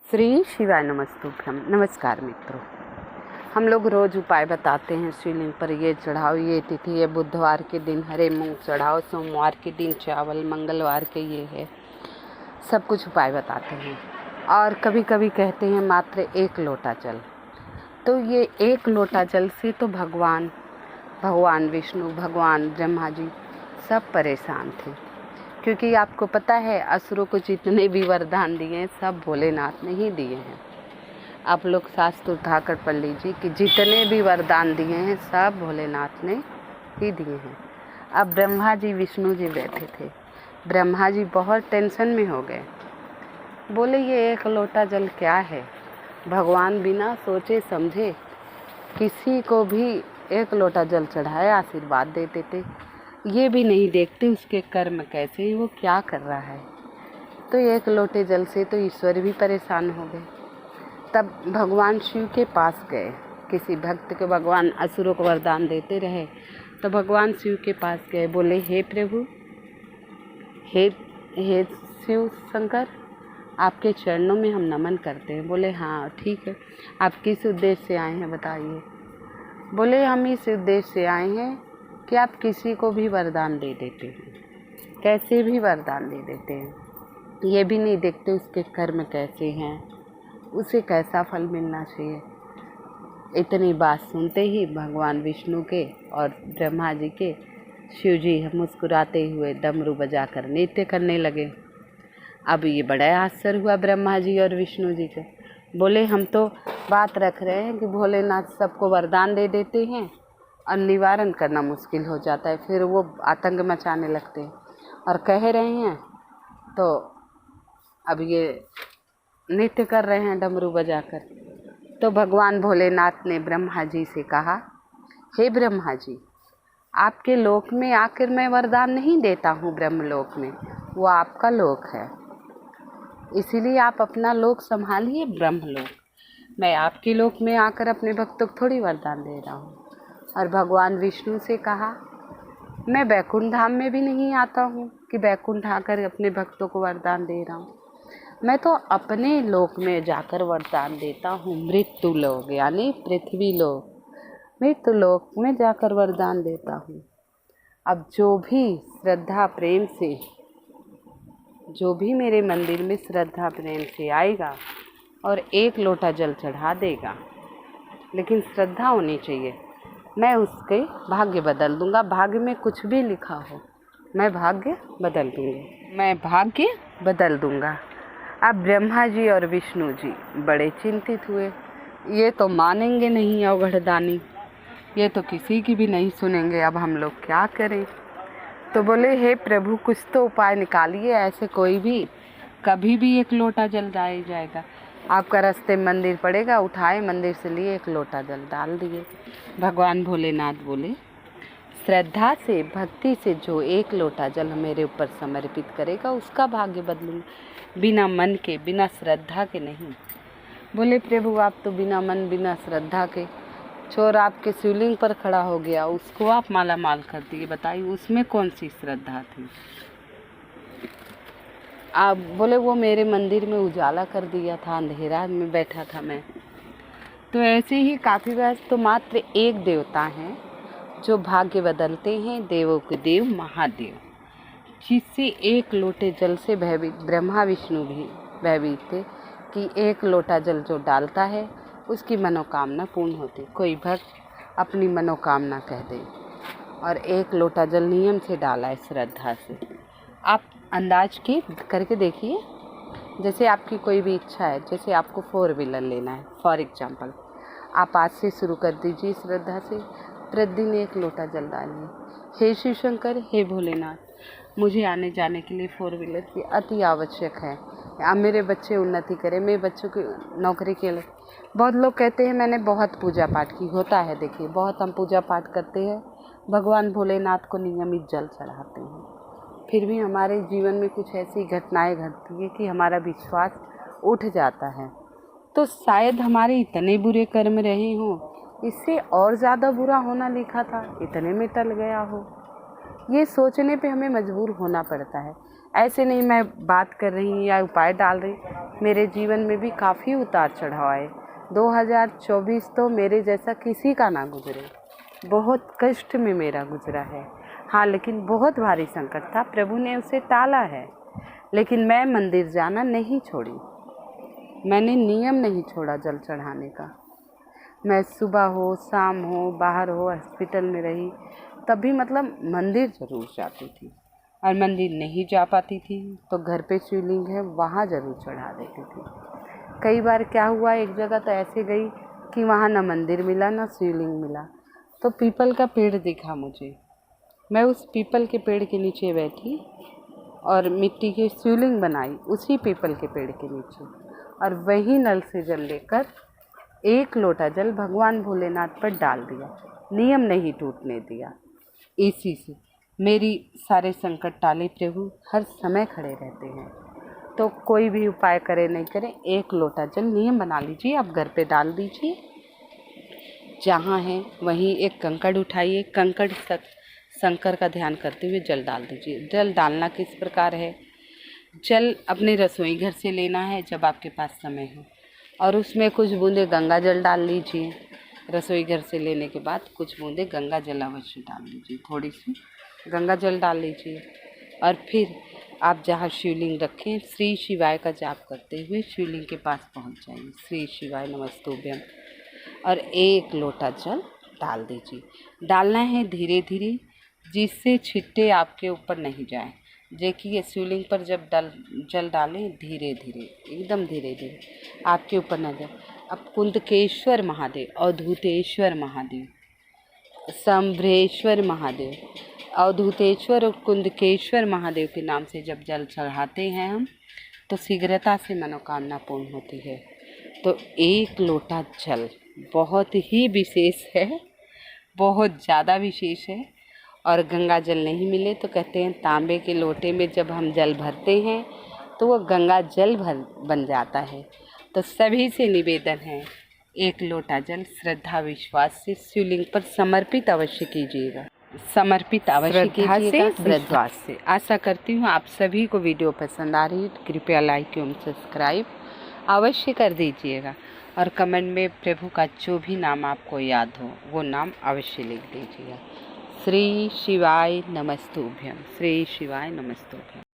श्री शिवाय नमस्तुभ्यम। नमस्कार मित्रों, हम लोग रोज उपाय बताते हैं। शिवलिंग पर ये चढ़ाओ, ये तिथि है, बुधवार के दिन हरे मूंग चढ़ाओ, सोमवार के दिन चावल, मंगलवार के ये है, सब कुछ उपाय बताते हैं। और कभी कभी कहते हैं मात्र 1 लोटा जल। तो ये 1 लोटा जल से तो भगवान विष्णु, भगवान ब्रह्मा जी सब परेशान थे, क्योंकि आपको पता है असुरों को जितने भी वरदान दिए हैं सब भोलेनाथ ने ही दिए हैं। आप लोग शास्त्र उठाकर पढ़ लीजिए कि जितने भी वरदान दिए हैं सब भोलेनाथ ने ही दिए हैं। अब ब्रह्मा जी विष्णु जी बैठे थे। ब्रह्मा जी बहुत टेंशन में हो गए। बोले ये 1 लोटा जल क्या है। भगवान बिना सोचे समझे किसी को भी 1 लोटा जल चढ़ाए आशीर्वाद दे देते। ये भी नहीं देखते उसके कर्म कैसे हैं, वो क्या कर रहा है। तो 1 लोटे जल से तो ईश्वर भी परेशान हो गए। तब भगवान शिव के पास गए। किसी भक्त को भगवान असुरों को वरदान देते रहे तो भगवान शिव के पास गए। बोले हे प्रभु, हे शिव शंकर, आपके चरणों में हम नमन करते हैं। बोले हाँ ठीक है, आप किस उद्देश्य से आए हैं बताइए। बोले हम इस उद्देश्य से आए हैं कि आप किसी को भी वरदान दे देते हैं, कैसे भी वरदान दे देते हैं। ये भी नहीं देखते उसके कर्म कैसे हैं, उसे कैसा फल मिलना चाहिए। इतनी बात सुनते ही भगवान विष्णु के और ब्रह्मा जी के शिव जी मुस्कुराते हुए डमरू बजाकर नृत्य करने लगे। अब ये बड़ा आश्चर्य हुआ ब्रह्मा जी और विष्णु जी को। बोले हम तो बात रख रहे हैं कि भोलेनाथ सबको वरदान दे देते हैं और निवारण करना मुश्किल हो जाता है, फिर वो आतंक मचाने लगते हैं और कह रहे हैं। तो अब ये नृत्य कर रहे हैं डमरू बजाकर। तो भगवान भोलेनाथ ने ब्रह्मा जी से कहा, हे ब्रह्मा जी, आपके लोक में आकर मैं वरदान नहीं देता हूँ। ब्रह्मलोक में वो आपका लोक है, इसीलिए आप अपना लोक संभालिए ब्रह्मलोक। मैं आपके लोक में आकर अपने भक्तों को थोड़ी वरदान दे रहा हूँ। और भगवान विष्णु से कहा, मैं बैकुंठ धाम में भी नहीं आता हूँ कि बैकुंठ आकर अपने भक्तों को वरदान दे रहा हूँ। मैं तो अपने लोक में जाकर वरदान देता हूँ, मृत्यु लोक यानी पृथ्वी लोक, मृत्यु लोक में जाकर वरदान देता हूँ। अब जो भी श्रद्धा प्रेम से, जो भी मेरे मंदिर में श्रद्धा प्रेम से आएगा और 1 लोटा जल चढ़ा देगा, लेकिन श्रद्धा होनी चाहिए, मैं उसके भाग्य बदल दूंगा। भाग्य में कुछ भी लिखा हो, मैं भाग्य बदल दूंगी, मैं भाग्य बदल दूंगा। अब ब्रह्मा जी और विष्णु जी बड़े चिंतित हुए। ये तो मानेंगे नहीं अवघड़दानी, ये तो किसी की भी नहीं सुनेंगे, अब हम लोग क्या करें। तो बोले हे प्रभु, कुछ तो उपाय निकालिए, ऐसे कोई भी कभी भी 1 लोटा जल जाएगा। आपका रास्ते मंदिर पड़ेगा, उठाए मंदिर से लिए 1 लोटा जल डाल दिए। भगवान भोलेनाथ बोले, श्रद्धा से भक्ति से जो 1 लोटा जल मेरे ऊपर समर्पित करेगा उसका भाग्य बदलूंगा, बिना मन के, बिना श्रद्धा के नहीं। बोले प्रभु, आप तो बिना मन बिना श्रद्धा के, चोर आपके शिवलिंग पर खड़ा हो गया, उसको आप माला माल कर दिए, बताइए उसमें कौन सी श्रद्धा थी। आप बोले वो मेरे मंदिर में उजाला कर दिया था, अंधेरा में बैठा था मैं। तो ऐसे ही काफ़ी बार तो मात्र 1 देवता हैं जो भाग्य बदलते हैं, देवों के देव महादेव, जिससे 1 लोटे जल से भयभीत ब्रह्मा विष्णु भी भयभीत थे कि 1 लोटा जल जो डालता है उसकी मनोकामना पूर्ण होती। कोई भक्त अपनी मनोकामना कह दे और 1 लोटा जल नियम से डाला है श्रद्धा से। आप अंदाज की करके देखिए, जैसे आपकी कोई भी इच्छा है, जैसे आपको 4 व्हीलर लेना है फॉर एग्जांपल, आप आज से शुरू कर दीजिए श्रद्धा से, प्रतिदिन 1 लोटा जल डालिए। हे शिव शंकर, हे भोलेनाथ, मुझे आने जाने के लिए 4 व्हीलर की अति आवश्यक है। अब मेरे बच्चे उन्नति करें, मेरे बच्चों की नौकरी के लिए। बहुत लोग कहते हैं मैंने बहुत पूजा पाठ की, होता है, देखिए बहुत हम पूजा पाठ करते हैं, भगवान भोलेनाथ को नियमित जल चढ़ाते हैं, फिर भी हमारे जीवन में कुछ ऐसी घटनाएं घटती है कि हमारा विश्वास उठ जाता है। तो शायद हमारे इतने बुरे कर्म रहे हों, इससे और ज़्यादा बुरा होना लिखा था, इतने में टल गया हो। ये सोचने पे हमें मजबूर होना पड़ता है। ऐसे नहीं मैं बात कर रही या उपाय डाल रही, मेरे जीवन में भी काफ़ी उतार चढ़ाव आए। 2024 तो मेरे जैसा किसी का ना गुजरे, बहुत कष्ट में मेरा गुजरा है। हाँ, लेकिन बहुत भारी संकट था, प्रभु ने उसे टाला है। लेकिन मैं मंदिर जाना नहीं छोड़ी, मैंने नियम नहीं छोड़ा जल चढ़ाने का। मैं सुबह हो शाम हो बाहर हो हॉस्पिटल में रही, तभी मतलब मंदिर ज़रूर जाती थी। और मंदिर नहीं जा पाती थी तो घर पे शिवलिंग है वहाँ ज़रूर चढ़ा देती थी। कई बार क्या हुआ, एक जगह तो ऐसे गई कि वहाँ ना मंदिर मिला ना शिवलिंग मिला, तो पीपल का पेड़ दिखा मुझे। मैं उस पीपल के पेड़ के नीचे बैठी और मिट्टी की शिवलिंग बनाई उसी पीपल के पेड़ के नीचे, और वही नल से जल लेकर 1 लोटा जल भगवान भोलेनाथ पर डाल दिया। नियम नहीं टूटने दिया। इसी से मेरी सारे संकट टाले प्रभु हर समय खड़े रहते हैं। तो कोई भी उपाय करे नहीं करे, 1 लोटा जल नियम बना लीजिए, आप घर पे डाल दीजिए। जहाँ है वहीं एक कंकड़ उठाइए, कंकड़ शंकर का ध्यान करते हुए जल डाल दीजिए। जल डालना किस प्रकार है, जल अपने रसोई घर से लेना है जब आपके पास समय हो, और उसमें कुछ बूंदे गंगा जल डाल लीजिए। रसोई घर से लेने के बाद कुछ बूंदे गंगा जल अवश्य डाल लीजिए, थोड़ी सी गंगा जल डाल लीजिए। और फिर आप जहाँ शिवलिंग रखें श्री शिवाय का जाप करते हुए शिवलिंग के पास पहुँच जाइए। श्री शिवाय नमस्तुभ्यम, और 1 लोटा जल डाल दीजिए। डालना है धीरे धीरे, जिससे छिट्टे आपके ऊपर नहीं जाए। देखिए शिवलिंग पर जब जल डालें धीरे धीरे, एकदम धीरे धीरे, आपके ऊपर न जाए। अब कुंदकेश्वर महादेव, अवधूतेश्वर महादेव, संभ्रेश्वर महादेव, अवधूतेश्वर और कुंदकेश्वर महादेव के नाम से जब जल चढ़ाते हैं हम, तो शीघ्रता से मनोकामना पूर्ण होती है। तो 1 लोटा जल बहुत ही विशेष है, बहुत ज़्यादा विशेष है। और गंगा जल नहीं मिले तो कहते हैं तांबे के लोटे में जब हम जल भरते हैं तो वो गंगा जल बन जाता है। तो सभी से निवेदन है, 1 लोटा जल श्रद्धा विश्वास से शिवलिंग पर समर्पित अवश्य कीजिएगा, समर्पित अवश्य कीजिएगा, विश्वास से। आशा करती हूँ आप सभी को वीडियो पसंद आ रही है, कृपया लाइक एवं सब्सक्राइब अवश्य कर दीजिएगा। और कमेंट में प्रभु का जो भी नाम आपको याद हो वो नाम अवश्य लिख दीजिएगा। श्री शिवाय नमस्तुभ्यम, श्री शिवाय नमस्तुभ्यम।